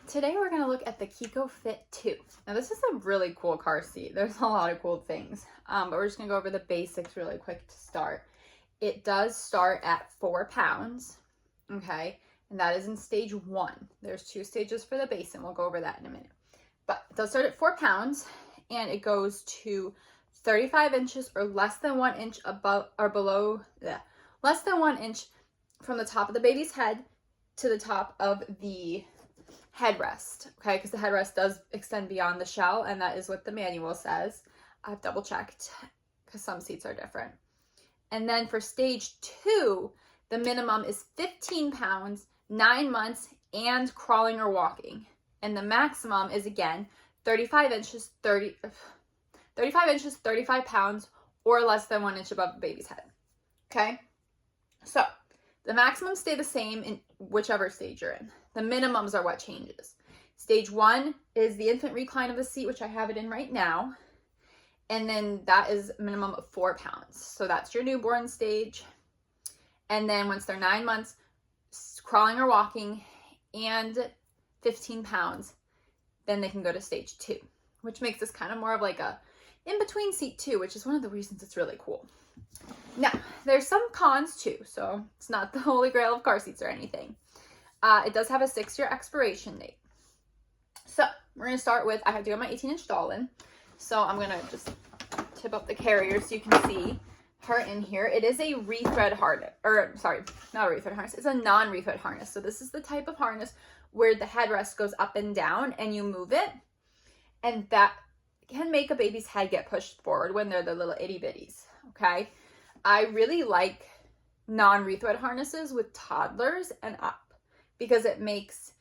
today we're going to look at the Chicco Fit2. Now this is a really cool car seat. There's a lot of cool things, but we're just going to go over the basics really quick to start. It does start at 4 pounds, okay, and that is in stage 1. There's 2 stages for the base, and we'll go over that in a minute. But it does start at 4 pounds, and it goes to 35 inches or less than 1 inch above or below, less than 1 inch from the top of the baby's head to the top of the headrest, okay, because the headrest does extend beyond the shell, and that is what the manual says. I've double checked because some seats are different. And then for stage 2, the minimum is 15 pounds, 9 months, and crawling or walking. And the maximum is, again, 35 inches, 35 pounds, or less than 1 inch above the baby's head. Okay? So, the maximums stay the same in whichever stage you're in. The minimums are what changes. Stage 1 is the infant recline of the seat, which I have it in right now. And then that is a minimum of 4 pounds. So that's your newborn stage. And then once they're 9 months, crawling or walking, and 15 pounds, then they can go to stage 2, which makes this kind of more of like a in-between seat too, which is one of the reasons it's really cool. Now, there's some cons too, so it's not the holy grail of car seats or anything. It does have a 6-year expiration date. So we're going to start with, I have to get my 18-inch doll in. So I'm going to just tip up the carrier so you can see her in here. It is a rethread harness, or sorry, not a rethread harness. It's a non-rethread harness. So this is the type of harness where the headrest goes up and down and you move it. And that can make a baby's head get pushed forward when they're the little itty bitties, okay? I really like non-rethread harnesses with toddlers and up because it makes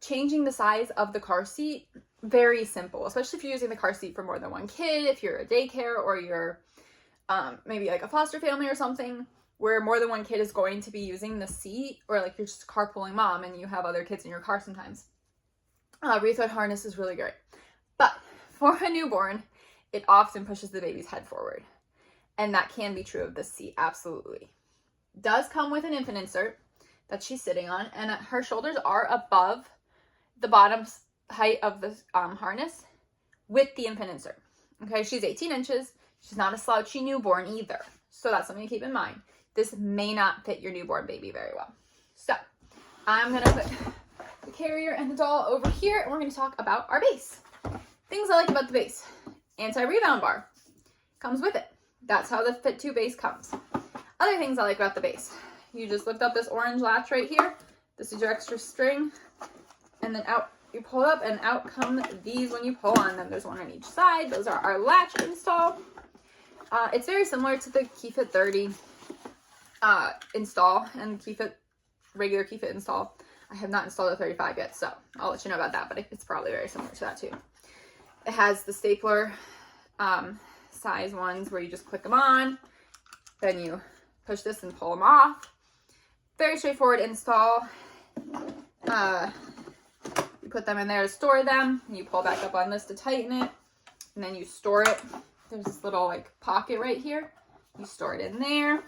changing the size of the car seat very simple, especially if you're using the car seat for more than one kid, if you're a daycare or you're maybe like a foster family or something where more than one kid is going to be using the seat, or like you're just a carpooling mom and you have other kids in your car sometimes. Rethread harness is really great. But for a newborn, it often pushes the baby's head forward. And that can be true of this seat, absolutely. Does come with an infant insert that she's sitting on, and her shoulders are above the bottom height of the harness with the infant insert. Okay, she's 18 inches. She's not a slouchy newborn either. So that's something to keep in mind. This may not fit your newborn baby very well. So I'm going to put the carrier and the doll over here, and we're going to talk about our base. Things I like about the base. Anti-rebound bar comes with it. That's how the Fit2 base comes. Other things I like about the base. You just lift up this orange latch right here. This is your extra string. And then out, you pull it up, and out come these when you pull on them. There's one on each side. Those are our latch install. It's very similar to the KeyFit 30 install and regular KeyFit install. I have not installed the 35 yet, so I'll let you know about that, but it's probably very similar to that too. It has the stapler size ones where you just click them on, then you push this and pull them off. Very straightforward install. You put them in there to store them, and you pull back up on this to tighten it, and then you store it. There's this little like pocket right here. You store it in there.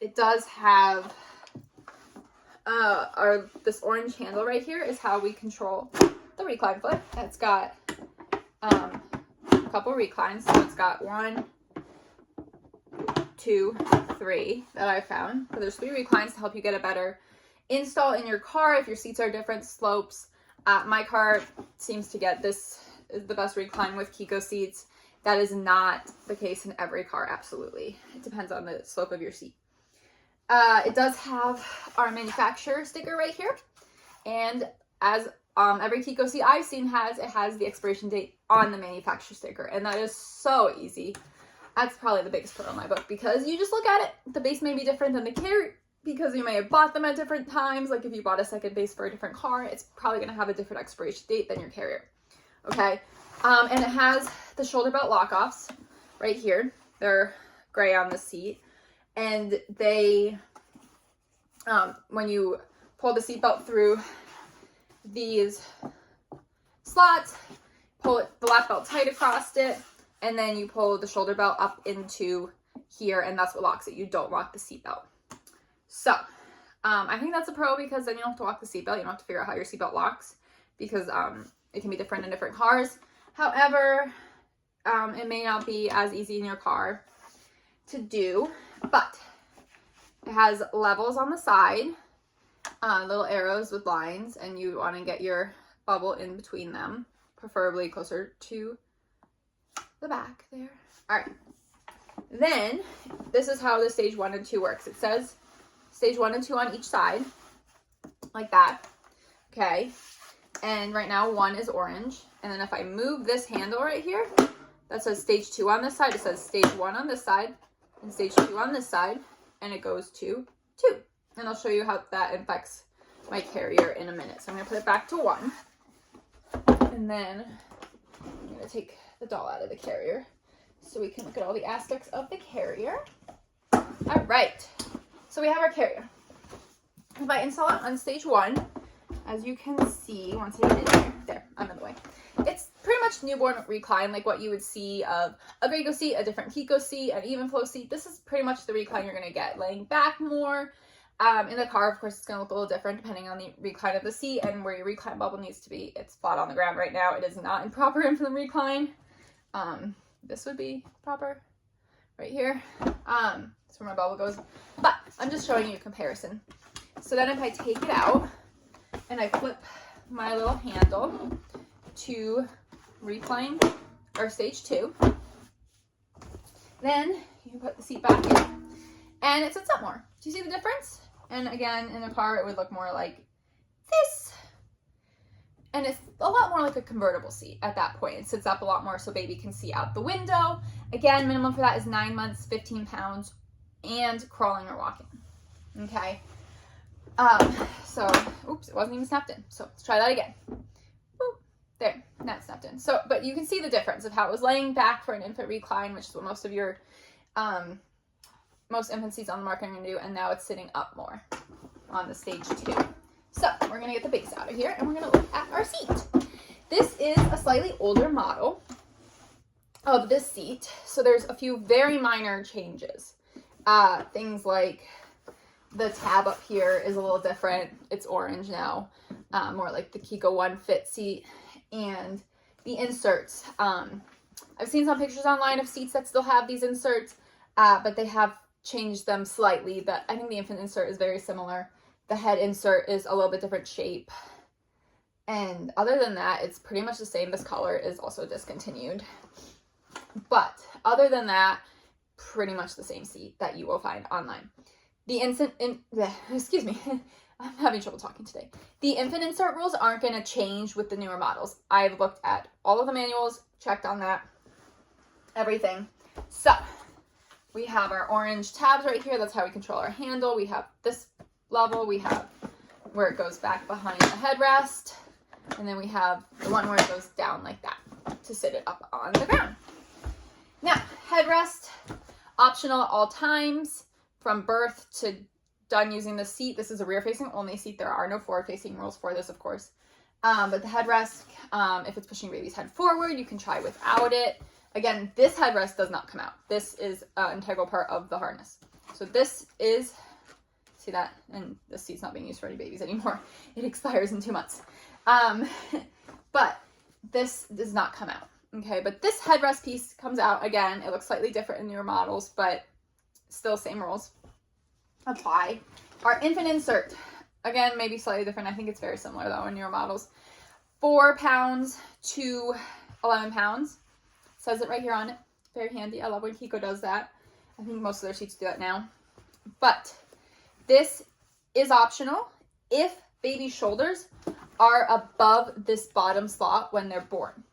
It does have this orange handle right here is how we control the recline foot. It's got a couple reclines. So it's got 1, 2, 3 that I found. So there's 3 reclines to help you get a better install in your car if your seats are different slopes. My car seems to get this is the best recline with Chicco seats. That is not the case in every car, absolutely. It depends on the slope of your seat. It does have our manufacturer sticker right here. And as every Chicco seat I've seen it has the expiration date on the manufacturer sticker. And that is so easy. That's probably the biggest part of my book, because you just look at it. The base may be different than the carrier because you may have bought them at different times. Like if you bought a second base for a different car, it's probably going to have a different expiration date than your carrier. Okay. And it has the shoulder belt lock-offs right here. They're gray on the seat. And they, when you pull the seatbelt through these slots, pull the lap belt tight across it, and then you pull the shoulder belt up into here, and that's what locks it. You don't lock the seatbelt. So, I think that's a pro because then you don't have to lock the seatbelt. You don't have to figure out how your seatbelt locks because it can be different in different cars. However, it may not be as easy in your car to do, but it has levels on the side, little arrows with lines, and you want to get your bubble in between them, preferably closer to the back there. All right. Then this is how the stage 1 and 2 works. It says stage 1 and 2 on each side, like that. Okay. And right now 1 is orange. And then if I move this handle right here, that says stage 2 on this side. It says stage 1 on this side and stage 2 on this side. And it goes to 2. And I'll show you how that affects my carrier in a minute. So I'm going to put it back to 1. And then I'm going to take the doll out of the carrier so we can look at all the aspects of the carrier. All right. So we have our carrier. If I install it on stage 1, as you can see, once I get in there, I'm in the way. It's pretty much newborn recline, like what you would see of a Graco seat, a different Chicco seat, an even flow seat. This is pretty much the recline you're going to get, laying back more. In the car, of course, it's going to look a little different depending on the recline of the seat and where your recline bubble needs to be. It's flat on the ground right now. It is not in proper infant recline. This would be proper right here. That's where my bubble goes. But I'm just showing you a comparison. So then if I take it out and I flip my little handle to recline or stage 2, then you put the seat back in and it sits up more. Do you see the difference? And again, in a car, it would look more like this. And it's a lot more like a convertible seat at that point. It sits up a lot more so baby can see out the window. Again, minimum for that is 9 months, 15 pounds, and crawling or walking. Okay. So, oops, it wasn't even snapped in. So let's try that again. Boop, there, now it's snapped in. So, but you can see the difference of how it was laying back for an infant recline, which is what most of your, most infant seats on the market are gonna do, and now it's sitting up more on the stage 2. So we're gonna get the base out of here and we're gonna look at our seat. This is a slightly older model of this seat. So there's a few very minor changes. Things like the tab up here is a little different. It's orange now, more like the Chicco 1 fit seat. And the inserts. I've seen some pictures online of seats that still have these inserts, but they have changed them slightly. But I think the infant insert is very similar. The head insert is a little bit different shape. And other than that, it's pretty much the same. This color is also discontinued. But other than that, pretty much the same seat that you will find online. The excuse me, I'm having trouble talking today. The infant insert rules aren't going to change with the newer models. I've looked at all of the manuals, checked on that, everything. So we have our orange tabs right here. That's how we control our handle. We have this level. We have where it goes back behind the headrest. And then we have the one where it goes down like that to sit it up on the ground. Now, headrest, optional at all times from birth to done using the seat. This is a rear-facing only seat. There are no forward-facing rules for this, of course. But the headrest, if it's pushing baby's head forward, you can try without it. Again, this headrest does not come out. This is an integral part of the harness. So this is, see that? And this seat's not being used for any babies anymore. It expires in 2 months. But this does not come out. Okay, but this headrest piece comes out. Again, it looks slightly different in newer models, but still same rules apply. Our infant insert, again, maybe slightly different. I think it's very similar though in newer models. 4 pounds to 11 pounds. Says it right here on it. Very handy. I love when Chicco does that. I think most of their seats do that now. But this is optional if baby's shoulders are above this bottom slot when they're born.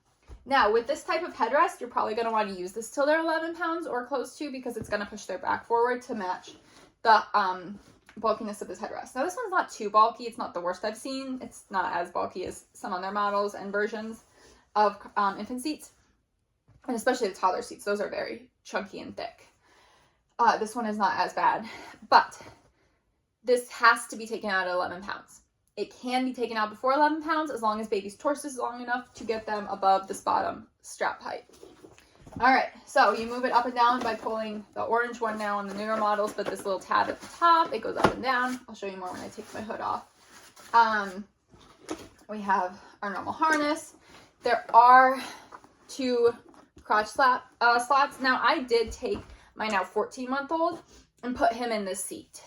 Now, with this type of headrest, you're probably going to want to use this till they're 11 pounds or close to, because it's going to push their back forward to match the bulkiness of this headrest. Now, this one's not too bulky. It's not the worst I've seen. It's not as bulky as some other models and versions of infant seats, and especially the toddler seats. Those are very chunky and thick. This one is not as bad, but this has to be taken out at 11 pounds. It can be taken out before 11 pounds as long as baby's torso is long enough to get them above this bottom strap height. All right, so you move it up and down by pulling the orange one now on the newer models, but this little tab at the top, it goes up and down. I'll show you more when I take my hood off. We have our normal harness. There are 2 crotch slots. Now, I did take my now 14-month-old and put him in this seat,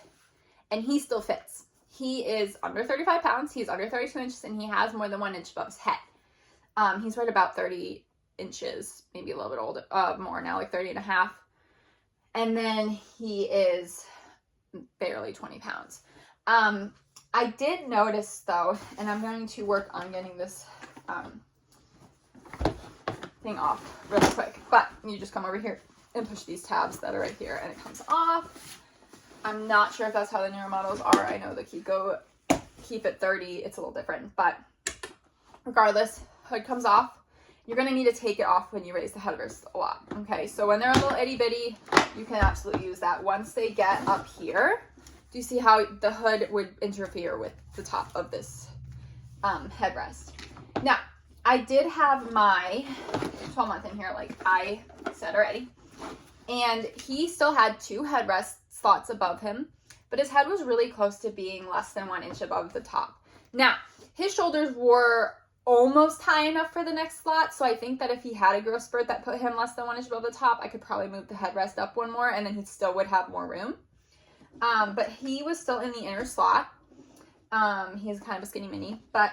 and he still fits. He is under 35 pounds, he's under 32 inches, and he has more than 1 inch above his head. He's right about 30 inches, maybe a little bit older, more now, like 30 and a half. And then he is barely 20 pounds. I did notice though, and I'm going to work on getting this thing off really quick, but you just come over here and push these tabs that are right here and it comes off. I'm not sure if that's how the newer models are. I know the Chicco keep it 30. It's a little different, but regardless, hood comes off. You're going to need to take it off when you raise the headrest a lot. Okay, so when they're a little itty bitty, you can absolutely use that. Once they get up here, do you see how the hood would interfere with the top of this headrest? Now, I did have my 12-month in here, like I said already, and he still had 2 headrest slots above him, but his head was really close to being less than 1 inch above the top. Now, his shoulders were almost high enough for the next slot, so I think that if he had a growth spurt that put him less than 1 inch above the top, I could probably move the headrest up 1 more, and then he still would have more room. But he was still in the inner slot. He's kind of a skinny mini, but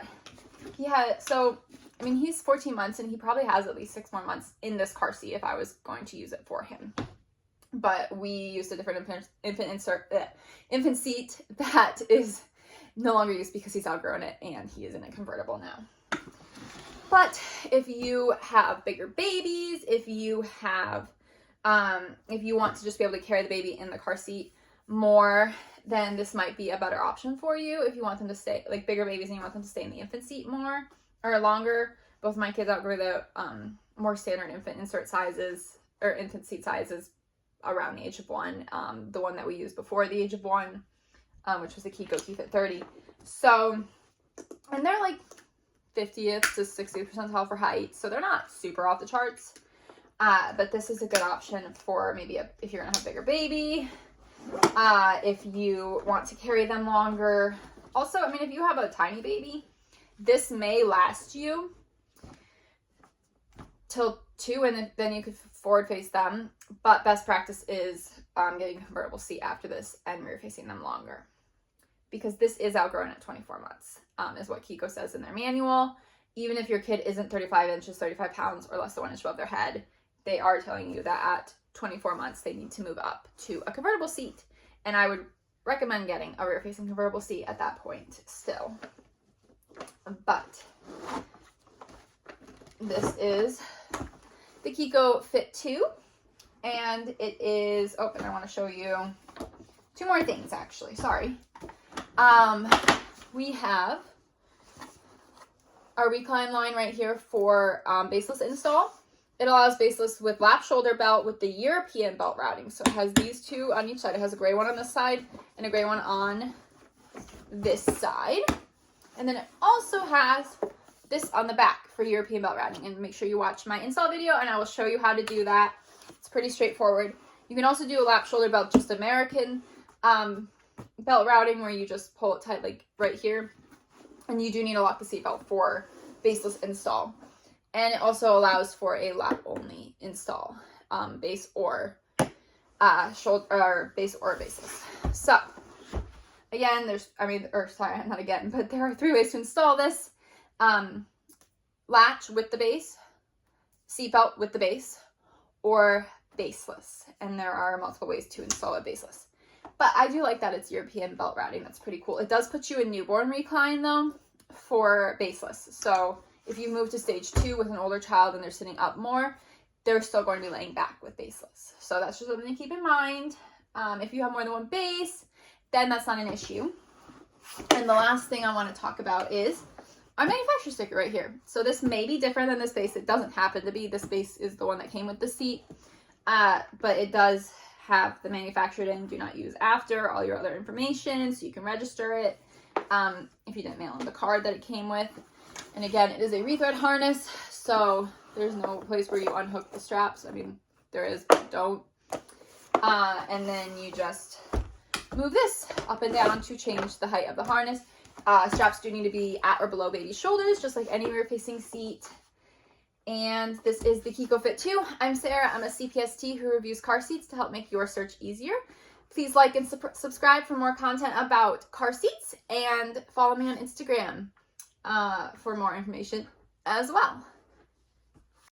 he had, so, I mean, he's 14 months, and he probably has at least 6 more months in this car seat if I was going to use it for him. But we used a different infant seat that is no longer used because he's outgrown it, and he is in a convertible now. But if you have bigger babies, if you have, if you want to just be able to carry the baby in the car seat more, then this might be a better option for you. If you want them to stay, like bigger babies, and you want them to stay in the infant seat more or longer. Both my kids outgrew the more standard infant insert sizes or infant seat sizes around the age of 1. The one that we used before the age of 1, which was the Chicco Fit 30. So, and they're like 50th to 60th percentile for height, so they're not super off the charts, but this is a good option for maybe if you're gonna have a bigger baby, if you want to carry them longer. Also, I mean, if you have a tiny baby, this may last you till 2, and then you could forward face them, but best practice is getting a convertible seat after this and rear facing them longer, because this is outgrown at 24 months, is what Chicco says in their manual. Even if your kid isn't 35 inches, 35 pounds, or less than 1 inch above their head, they are telling you that at 24 months, they need to move up to a convertible seat. And I would recommend getting a rear-facing convertible seat at that point still. But this is the Chicco Fit 2. And it is, oh, and I want to show you 2 more things, actually. Sorry. We have our recline line right here for baseless install. It allows baseless with lap shoulder belt with the European belt routing. So it has these 2 on each side. It has a gray one on this side and a gray one on this side. And then it also has this on the back for European belt routing. And make sure you watch my install video and I will show you how to do that. It's pretty straightforward. You can also do a lap shoulder belt, just American belt routing, where you just pull it tight like right here. And you do need to lock the seatbelt for baseless install. And it also allows for a lap only install, base or shoulder, or base or baseless. So again, but there are 3 ways to install this. Latch with the base, seatbelt with the base, or baseless. And there are multiple ways to install a baseless. But I do like that it's European belt routing. That's pretty cool. It does put you in newborn recline though for baseless. So if you move to stage 2 with an older child and they're sitting up more, they're still going to be laying back with baseless. So that's just something to keep in mind. If you have more than 1 base, then that's not an issue. And the last thing I want to talk about is our manufacturer sticker right here. So this may be different than this base. It doesn't happen to be. This base is the one that came with the seat. But it does have the manufactured in, do not use after, all your other information, so you can register it if you didn't mail in the card that it came with. And again, it is a rethread harness, So there's no place where you unhook the straps. I mean, there is, but don't. And then you just move this up and down to change the height of the harness. Straps do need to be at or below baby's shoulders, just like any rear-facing seat. And this is the Chicco Fit2. I'm Sarah. I'm a CPST who reviews car seats to help make your search easier. Please like and subscribe for more content about car seats, and follow me on Instagram for more information as well.